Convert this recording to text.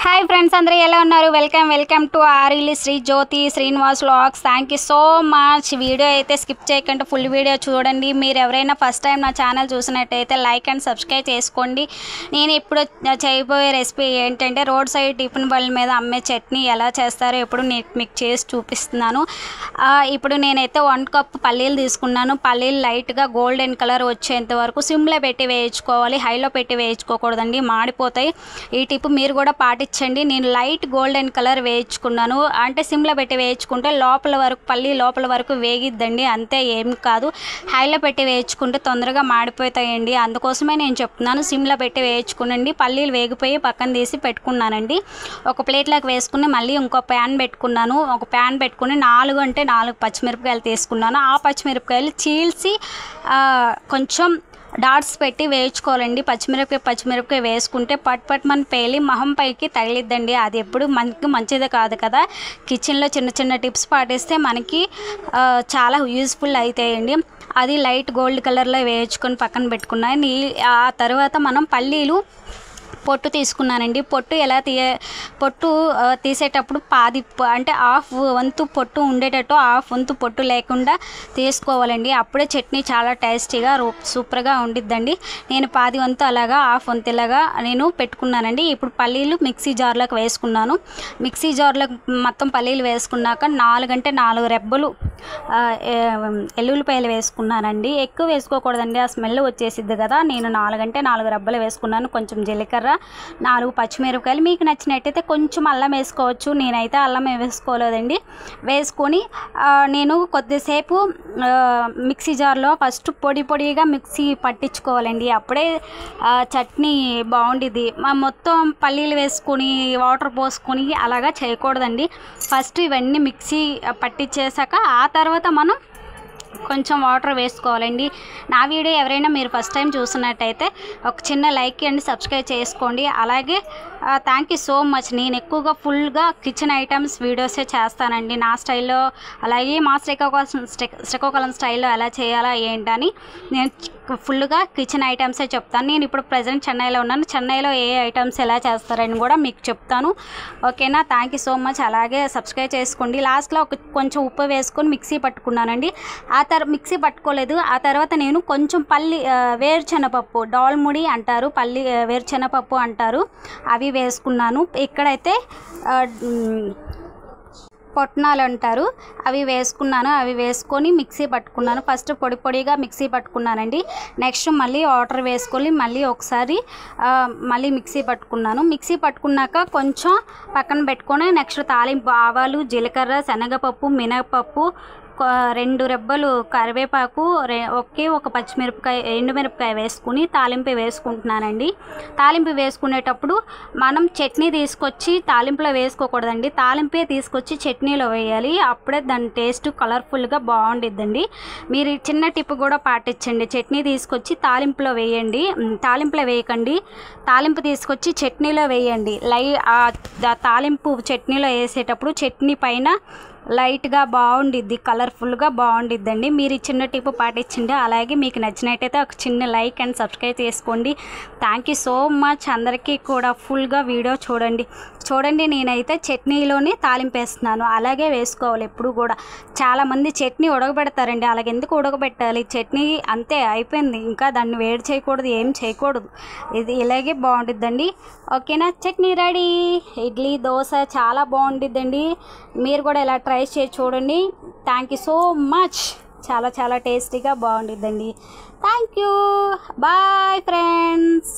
hi friends अंदर ఎలా ఉన్నారు welcome to Arili Sri Jyothi Srinivas vlogs thank you so much video అయితే స్కిప్ చేయకుండా ఫుల్ వీడియో చూడండి మీరు ఎవరైనా ఫస్ట్ టైం నా ఛానల్ చూసినట్టయితే లైక్ అండ్ సబ్స్క్రైబ్ చేసుకోండి నేను ఇప్పుడు చేయబోయే రెసిపీ ఏంటంటే రోడ్ సైడ్ టిఫిన్ బల్ల మీద అమ్మే చట్నీ ఎలా చేస్తారో ఇప్పుడు నేను మీకు చేసి చూపిస్తున్నాను ఇప్పుడు నేనైతే 1 కప్ పల్లీలు తీసుకున్నాను పల్లీలు లైట్ గా గోల్డెన్ కలర్ వచ్చేంత వరకు సిమ్ లో పెట్టి వేయించుకోవాలి హై లో పెట్టి వేయించుకోకూడదండి మాడిపోతాయి ఈ టిప్ మీరు కూడా పాటించండి నేను లైట్ గోల్డెన్ కలర్ వేయించుకున్నాను అంటే సిమ్లో పెట్టి వేయించుకుంటే లోపల వరకు పల్లి లోపల వరకు వేగిద్దండి అంతే ఏం కాదు హైలో పెట్టి వేయించుకుంటే తొందరగా మాడిపోతాయండి అందుకోసమే నేను చెప్తున్నాను సిమ్లో పెట్టి వేయించుకునండి పల్లీలు వేగిపోయి పక్కన తీసి పెట్టుకున్నానండి ఒక ప్లేట్లోకి వేసుకుని మళ్ళీ ఇంకో ప్యాన్ పెట్టుకున్నాను ఒక ప్యాన్ పెట్టుకుని 4 పచ్చిమిరపకాయలు తీసుకున్నాను ఆ పచ్చిమిరపకాయలు చీల్చి కొంచెం డాట్స్ పెట్టి వేయించుకోవాలండి పచ్చిమిరపకాయ వేసుకుంటే పట్ మన పేలి మొహం పైకి తగిలిద్దండి అది ఎప్పుడు మనకి మంచిది కాదు కదా కిచెన్లో చిన్న టిప్స్ పాటిస్తే మనకి చాలా యూజ్ఫుల్ అవుతాయండి అది లైట్ గోల్డ్ కలర్లో వేయించుకొని పక్కన పెట్టుకున్నాను ఆ తర్వాత మనం పల్లీలు పొట్టు తీసుకున్నానండి పొట్టు తీసేటప్పుడు పాది అంటే హాఫ్ వంతు పొట్టు ఉండేటట్టు హాఫ్ వంతు పొట్టు లేకుండా తీసుకోవాలండి అప్పుడే చట్నీ చాలా టేస్టీగా సూపర్గా ఉండిద్దండి నేను పాది వంతు అలాగా హాఫ్ వంతు ఇలాగా నేను పెట్టుకున్నానండి ఇప్పుడు పల్లీలు మిక్సీ జార్లోకి వేసుకున్నాను మిక్సీ జార్లో మొత్తం పల్లీలు వేసుకున్నాక 4 రెబ్బలు ఎల్లుల్లిపాయలు వేసుకున్నానండి ఎక్కువ వేసుకోకూడదండి ఆ స్మెల్ వచ్చేసిద్ది కదా నేను 4 రెబ్బలు వేసుకున్నాను కొంచెం జీలకర్ర 4 పచ్చిమిరపకాయలు మీకు నచ్చినట్టయితే కొంచెం అల్లం వేసుకోవచ్చు నేనైతే అల్లం వేసుకోలేదండి వేసుకొని నేను కొద్దిసేపు మిక్సీ జార్లో ఫస్ట్ పొడిగా మిక్సీ పట్టించుకోవాలండి అప్పుడే చట్నీ బాగుండిద్ది మొత్తం పల్లీలు వేసుకొని వాటర్ పోసుకొని అలాగా చేయకూడదండి ఫస్ట్ ఇవన్నీ మిక్సీ పట్టించేసాక ఆ తర్వాత మనం కొంచెం వాటర్ వేసుకోవాలండి నా వీడియో ఎవరైనా మీరు ఫస్ట్ టైం చూస్తున్నట్టయితే ఒక చిన్న లైక్ అండ్ సబ్స్క్రైబ్ చేసుకోండి అలాగే థ్యాంక్ యూ సో మచ్ నేను ఎక్కువగా ఫుల్గా కిచెన్ ఐటమ్స్ వీడియోసే చేస్తానండి నా స్టైల్లో అలాగే మా శ్రీకాకుళం స్టైల్లో ఎలా చేయాలా ఏంటని నేను ఫుల్గా కిచెన్ ఐటమ్సే చెప్తాను నేను ఇప్పుడు ప్రజెంట్ చెన్నైలో ఉన్నాను చెన్నైలో ఏ ఐటమ్స్ ఎలా చేస్తారని కూడా మీకు చెప్తాను ఓకేనా థ్యాంక్ యూ సో మచ్ అలాగే సబ్స్క్రైబ్ చేసుకోండి లాస్ట్లో కొంచెం ఉప్పు వేసుకొని మిక్సీ పట్టుకున్నానండి మిక్సీ పట్టుకోలేదు ఆ తర్వాత నేను కొంచెం వేరుశనగపప్పు డాల్ముడి అంటారు వేరుశనగపప్పు అంటారు అవి వేసుకున్నాను ఇక్కడైతే పొట్నాలు అంటారు అవి వేసుకున్నాను అవి వేసుకొని మిక్సీ పట్టుకున్నాను ఫస్ట్ పొడిగా మిక్సీ పట్టుకున్నానండి నెక్స్ట్ మళ్ళీ వాటర్ వేసుకొని మళ్ళీ ఒకసారి మళ్ళీ మిక్సీ పట్టుకున్నాను మిక్సీ పట్టుకున్నాక కొంచెం పక్కన పెట్టుకొని నెక్స్ట్ తాలింపు ఆవాలు జీలకర్ర శనగపప్పు మినపప్పు 2 రెబ్బలు కరివేపాకు ఒక పచ్చిమిరపకాయ ఎండుమిరపకాయ వేసుకుని తాలింపు వేసుకుంటున్నానండి తాలింపు వేసుకునేటప్పుడు మనం చట్నీ తీసుకొచ్చి తాలింపులో వేసుకోకూడదండి తాలింపే తీసుకొచ్చి చట్నీలో వేయాలి అప్పుడే దాని టేస్ట్ కలర్ఫుల్గా బాగుండిద్దండి మీరు చిన్న టిప్ కూడా పాటించండి చట్నీ తీసుకొచ్చి తాలింపులో వేయండి తాలింపులో వేయకండి తాలింపు తీసుకొచ్చి చట్నీలో వేయండి తాలింపు చట్నీలో వేసేటప్పుడు చట్నీ పైన లైట్గా బాగుండిద్ది కలర్ఫుల్గా బాగుండిద్దండి మీరు చిన్న టిప్ పాటించండి అలాగే మీకు నచ్చినట్టయితే ఒక చిన్న లైక్ అండ్ సబ్స్క్రైబ్ చేసుకోండి థ్యాంక్ యూ సో మచ్ అందరికీ కూడా ఫుల్గా వీడియో చూడండి నేనైతే చట్నీలోనే తాలింపు వేస్తున్నాను అలాగే వేసుకోవాలి ఎప్పుడు కూడా చాలామంది చట్నీ ఉడకబెడతారండి అలాగే ఎందుకు ఉడకబెట్టాలి చట్నీ అంతే అయిపోయింది ఇంకా దాన్ని వేడి చేయకూడదు ఏం చేయకూడదు ఇది ఇలాగే బాగుండిద్దండి ఓకేనా చట్నీ రెడీ ఇడ్లీ దోశ చాలా బాగుండిద్దండి మీరు కూడా ఇలా ట్రై చేసి చూడండి థ్యాంక్ యూ సో మచ్ చాలా టేస్టీగా బాగుండిద్దండి థ్యాంక్ యూ బాయ్ ఫ్రెండ్స్